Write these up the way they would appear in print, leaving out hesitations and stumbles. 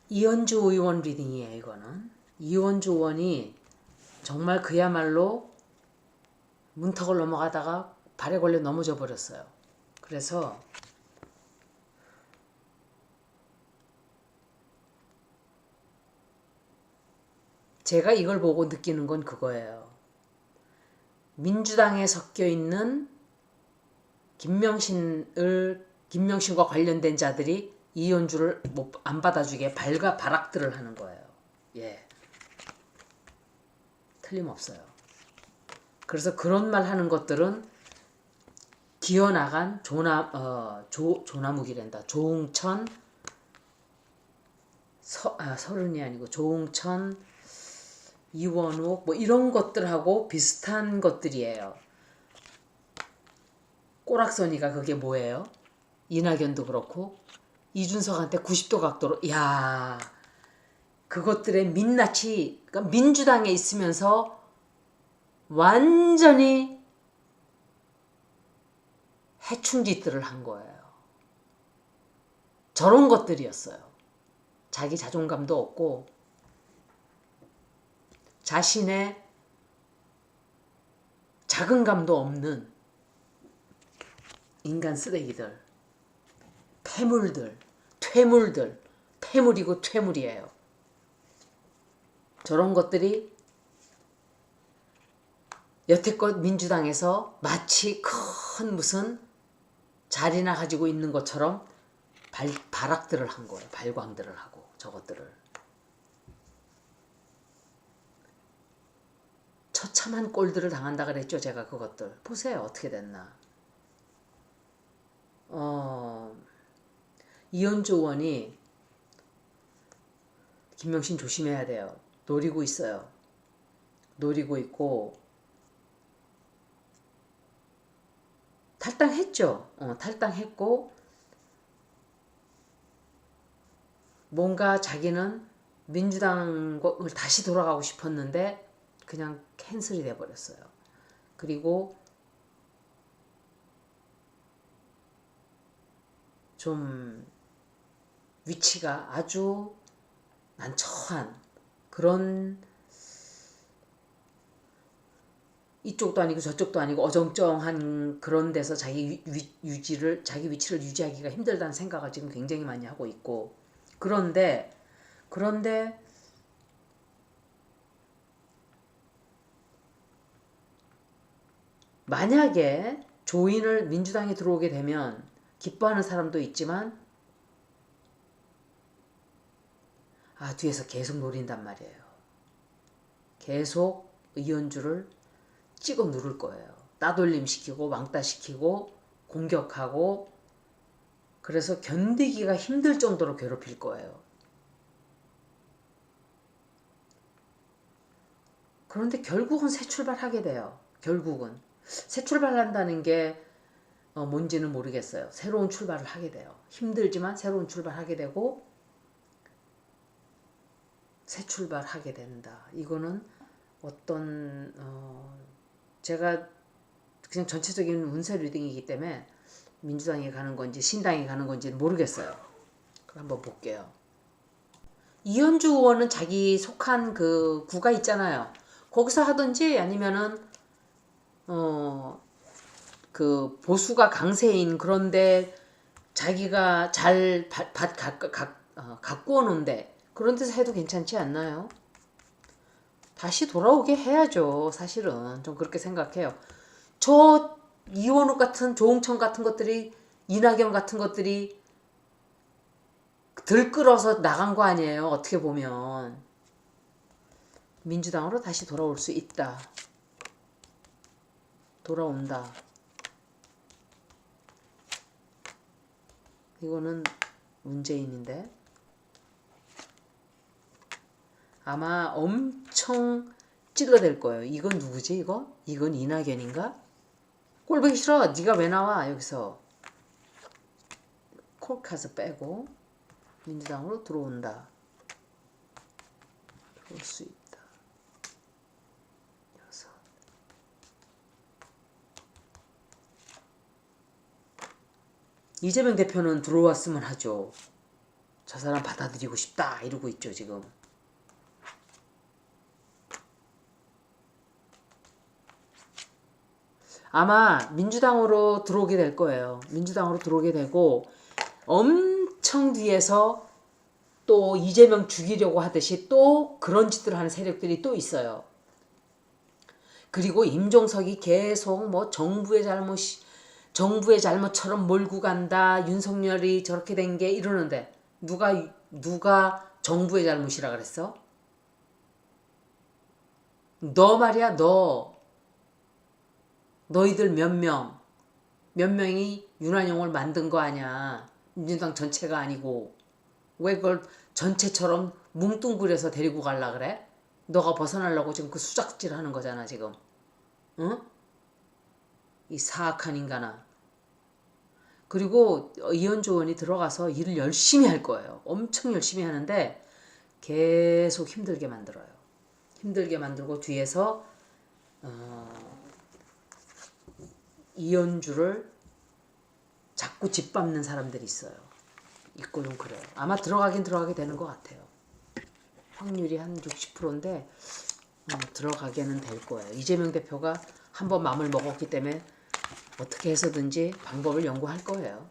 이현주 의원 리딩이에요. 이거는 이현주 의원이 정말 그야말로 문턱을 넘어가다가 발에 걸려 넘어져 버렸어요. 그래서 제가 이걸 보고 느끼는 건 그거예요. 민주당에 섞여 있는 김명신과 관련된 자들이 이현주를 안 받아주게 발악들을 하는 거예요. 예, 틀림없어요. 그래서 그런 말 하는 것들은 기어나간 조나무기란다. 조응천 서른이 아니고 조응천 이원욱 뭐 이런 것들하고 비슷한 것들이에요. 꼬락서니가 그게 뭐예요? 이낙연도 그렇고 이준석한테 90도 각도로 야 그것들의 민낯이 그러니까 민주당에 있으면서 완전히 해충짓들을 한 거예요. 저런 것들이었어요. 자기 자존감도 없고 자신의 자긍감도 없는 인간 쓰레기들, 퇴물들, 폐물이고 퇴물이에요. 저런 것들이 여태껏 민주당에서 마치 큰 무슨 자리나 가지고 있는 것처럼 발악들을 한 거예요. 발광들을 하고 저것들을. 처참한 꼴들을 당한다 그랬죠. 제가 그것들. 보세요. 어떻게 됐나. 이현주 의원이 김명신 조심해야 돼요. 노리고 있어요. 노리고 있고 탈당했죠. 탈당했고 뭔가 자기는 민주당을 다시 돌아가고 싶었는데 그냥 캔슬이 돼버렸어요. 그리고 좀 위치가 아주 난처한 그런 이쪽도 아니고 저쪽도 아니고 어정쩡한 그런 데서 자기 위치를 유지하기가 힘들다는 생각을 지금 굉장히 많이 하고 있고 그런데 만약에 조인을 민주당에 들어오게 되면 기뻐하는 사람도 있지만 뒤에서 계속 노린단 말이에요. 계속 이현주를 찍어 누를 거예요. 따돌림 시키고 왕따 시키고 공격하고 그래서 견디기가 힘들 정도로 괴롭힐 거예요. 그런데 결국은 새 출발하게 돼요. 결국은 새 출발한다는 게 뭔지는 모르겠어요. 새로운 출발을 하게 돼요. 힘들지만 새로운 출발하게 되고 새 출발하게 된다. 이거는 어떤 제가 그냥 전체적인 운세 리딩이기 때문에 민주당에 가는 건지 신당에 가는 건지는 모르겠어요. 그럼 한번 볼게요. 이현주 의원은 자기 속한 그 구가 있잖아요. 거기서 하든지 아니면은 그 보수가 강세인 그런데 자기가 잘 갖고 오는데 그런 데서 해도 괜찮지 않나요? 다시 돌아오게 해야죠. 사실은 좀 그렇게 생각해요. 저 이원욱 같은 조홍천 같은 것들이 이낙연 같은 것들이 들끓어서 나간 거 아니에요. 어떻게 보면 민주당으로 다시 돌아올 수 있다. 돌아온다. 이거는 문재인인데 아마 엄청 찔러댈 거예요. 이건 누구지 이거? 이건 이낙연인가? 꼴보기 싫어. 네가 왜 나와 여기서. 콜카스 빼고 민주당으로 들어온다. 들어올 수 있다. 여섯. 이재명 대표는 들어왔으면 하죠. 저 사람 받아들이고 싶다 이러고 있죠 지금. 아마 민주당으로 들어오게 될 거예요. 민주당으로 들어오게 되고 엄청 뒤에서 또 이재명 죽이려고 하듯이 또 그런 짓들을 하는 세력들이 또 있어요. 그리고 임종석이 계속 뭐 정부의 잘못처럼 몰고 간다. 윤석열이 저렇게 된 게 이러는데 누가 정부의 잘못이라 그랬어? 너 말이야 너희들 몇 명이 윤한용을 만든 거 아니야. 민주당 전체가 아니고 왜 그걸 전체처럼 뭉뚱그려서 데리고 갈라 그래? 너가 벗어나려고 지금 그 수작질 하는 거잖아 지금. 응? 이 사악한 인간아. 그리고 이현주 의원이 들어가서 일을 열심히 할 거예요. 엄청 열심히 하는데 계속 힘들게 만들어요. 힘들게 만들고 뒤에서 이현주를 자꾸 짓밟는 사람들이 있어요. 있고 좀 그래요. 아마 들어가긴 들어가게 되는 것 같아요. 확률이 한 60%인데 들어가게는 될 거예요. 이재명 대표가 한번 마음을 먹었기 때문에 어떻게 해서든지 방법을 연구할 거예요.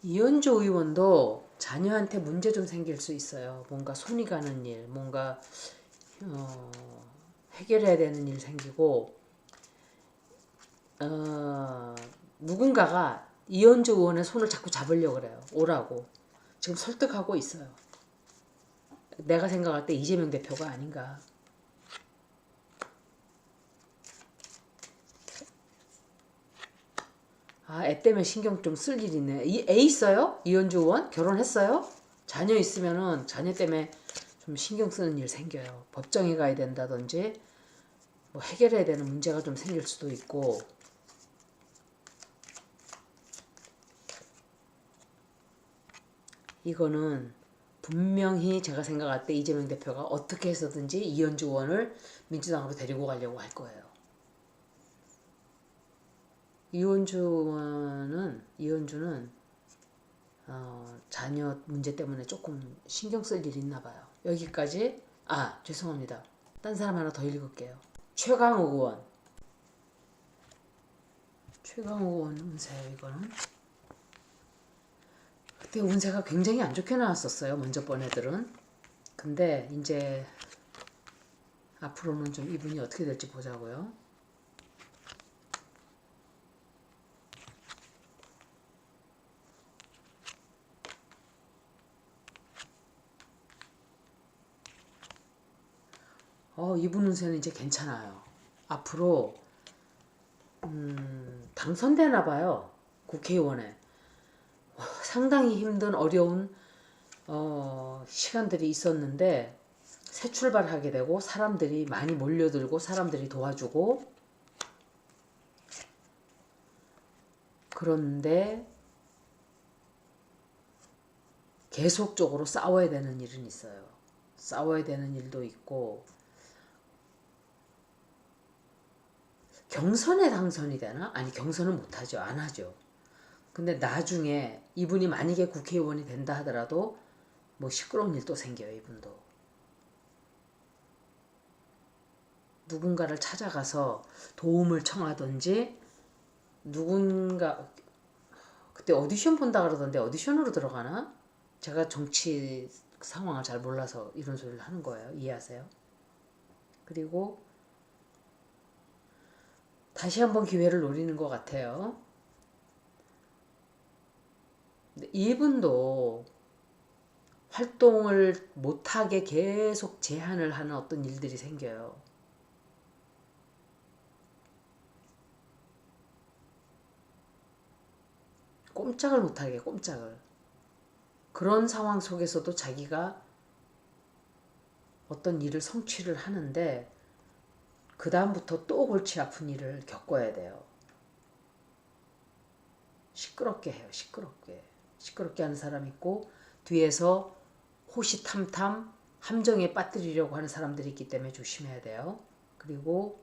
이현주 의원도 자녀한테 문제 좀 생길 수 있어요. 뭔가 손이 가는 일, 뭔가 해결해야 되는 일 생기고 누군가가 이현주 의원의 손을 자꾸 잡으려고 그래요. 오라고. 지금 설득하고 있어요. 내가 생각할 때 이재명 대표가 아닌가. 애 때문에 신경 좀 쓸 일 있네. 애 있어요? 이현주 의원? 결혼했어요? 자녀 있으면은 자녀 때문에 좀 신경 쓰는 일 생겨요. 법정에 가야 된다든지 뭐 해결해야 되는 문제가 좀 생길 수도 있고. 이거는 분명히 제가 생각할 때 이재명 대표가 어떻게 해서든지 이현주 의원을 민주당으로 데리고 가려고 할 거예요. 이현주는 자녀 문제 때문에 조금 신경 쓸 일이 있나 봐요. 여기까지. 죄송합니다. 딴 사람 하나 더 읽을게요. 최강욱 의원 운세요. 이거는 그때 운세가 굉장히 안 좋게 나왔었어요. 먼저 번 애들은. 근데 이제 앞으로는 좀 이분이 어떻게 될지 보자고요. 이분 운세는 이제 괜찮아요. 앞으로 당선되나 봐요. 국회의원에. 상당히 힘든 어려운 시간들이 있었는데 새 출발하게 되고 사람들이 많이 몰려들고 사람들이 도와주고 그런데 계속적으로 싸워야 되는 일은 있어요. 싸워야 되는 일도 있고 경선에 당선이 되나? 아니 경선은 못하죠. 안 하죠. 근데 나중에 이분이 만약에 국회의원이 된다 하더라도 뭐 시끄러운 일도 생겨요. 이분도. 누군가를 찾아가서 도움을 청하든지 누군가 그때 오디션 본다 그러던데 오디션으로 들어가나? 제가 정치 상황을 잘 몰라서 이런 소리를 하는 거예요. 이해하세요? 그리고 다시 한번 기회를 노리는 것 같아요. 이분도 활동을 못하게 계속 제한을 하는 어떤 일들이 생겨요. 꼼짝을 못하게 꼼짝을. 그런 상황 속에서도 자기가 어떤 일을 성취를 하는데 그 다음부터 또 골치 아픈 일을 겪어야 돼요. 시끄럽게 해요. 시끄럽게 하는 사람 있고 뒤에서 호시탐탐 함정에 빠뜨리려고 하는 사람들이 있기 때문에 조심해야 돼요. 그리고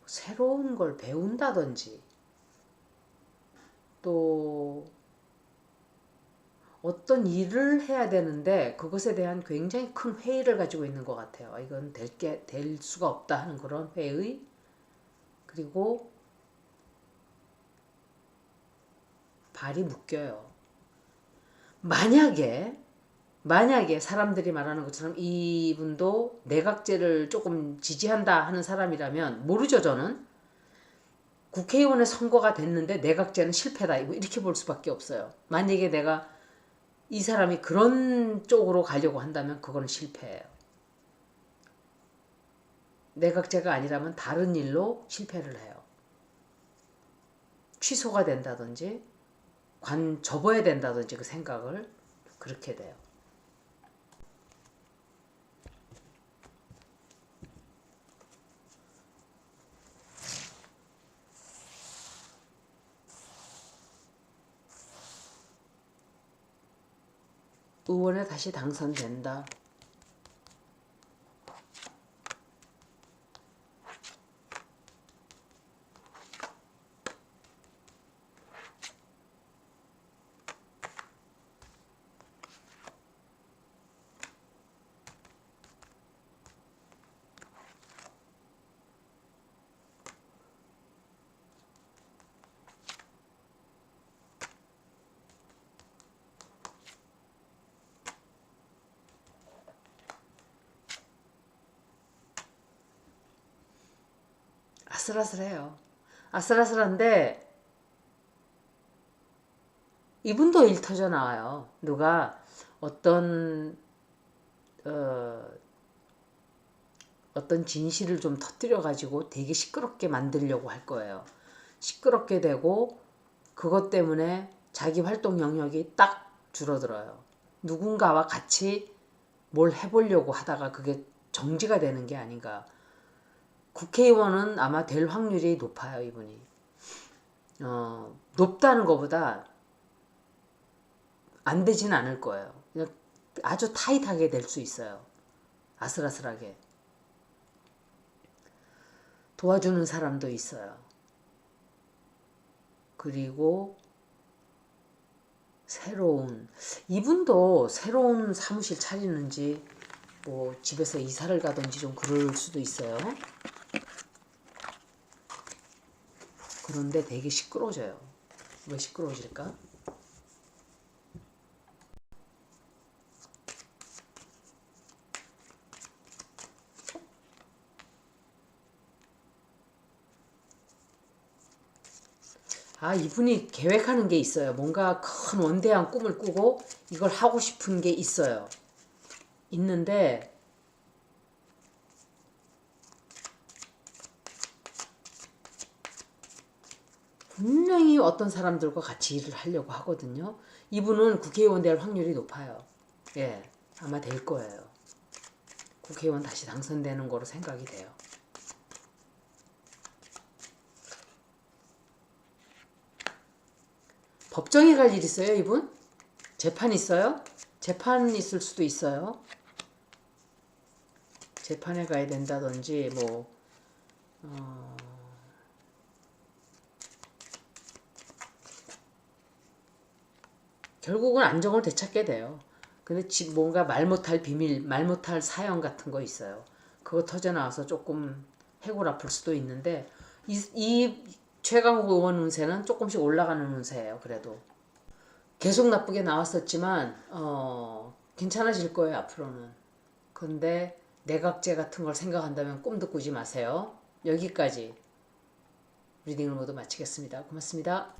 새로운 걸 배운다든지 또 어떤 일을 해야 되는데 그것에 대한 굉장히 큰 회의를 가지고 있는 것 같아요. 이건 될 수가 없다 하는 그런 회의. 그리고 발이 묶여요. 만약에 사람들이 말하는 것처럼 이분도 내각제를 조금 지지한다 하는 사람이라면, 모르죠 저는. 국회의원의 선거가 됐는데 내각제는 실패다 이렇게 볼 수밖에 없어요. 만약에 내가 이 사람이 그런 쪽으로 가려고 한다면 그거는 실패예요. 내각제가 아니라면 다른 일로 실패를 해요. 취소가 된다든지 접어야 된다든지 그 생각을 그렇게 돼요. 의원에 다시 당선된다. 아슬아슬해요. 아슬아슬한데 이분도 일 터져 나와요. 누가 어떤 어떤 진실을 좀 터뜨려 가지고 되게 시끄럽게 만들려고 할 거예요. 시끄럽게 되고 그것 때문에 자기 활동 영역이 딱 줄어들어요. 누군가와 같이 뭘 해보려고 하다가 그게 정지가 되는 게 아닌가. 국회의원은 아마 될 확률이 높아요, 이분이. 높다는 것보다 안 되진 않을 거예요. 그냥 아주 타이트하게 될 수 있어요. 아슬아슬하게. 도와주는 사람도 있어요. 그리고 이분도 새로운 사무실 차리는지 뭐 집에서 이사를 가든지 좀 그럴 수도 있어요. 그런데 되게 시끄러워져요. 왜 시끄러워질까? 이분이 계획하는 게 있어요. 뭔가 큰 원대한 꿈을 꾸고 이걸 하고 싶은 게 있어요. 있는데 분명히 어떤 사람들과 같이 일을 하려고 하거든요. 이분은 국회의원 될 확률이 높아요. 예, 아마 될 거예요. 국회의원 다시 당선되는 거로 생각이 돼요. 법정에 갈 일 있어요, 이분? 재판 있어요? 재판 있을 수도 있어요. 재판에 가야 된다든지 뭐 결국은 안정을 되찾게 돼요. 근데 뭔가 말 못할 비밀, 말 못할 사연 같은 거 있어요. 그거 터져나와서 조금 해골 아플 수도 있는데 이 최강욱 의원 운세는 조금씩 올라가는 운세예요. 그래도 계속 나쁘게 나왔었지만 괜찮아질 거예요. 앞으로는. 근데 내각제 같은 걸 생각한다면 꿈도 꾸지 마세요. 여기까지 리딩을 모두 마치겠습니다. 고맙습니다.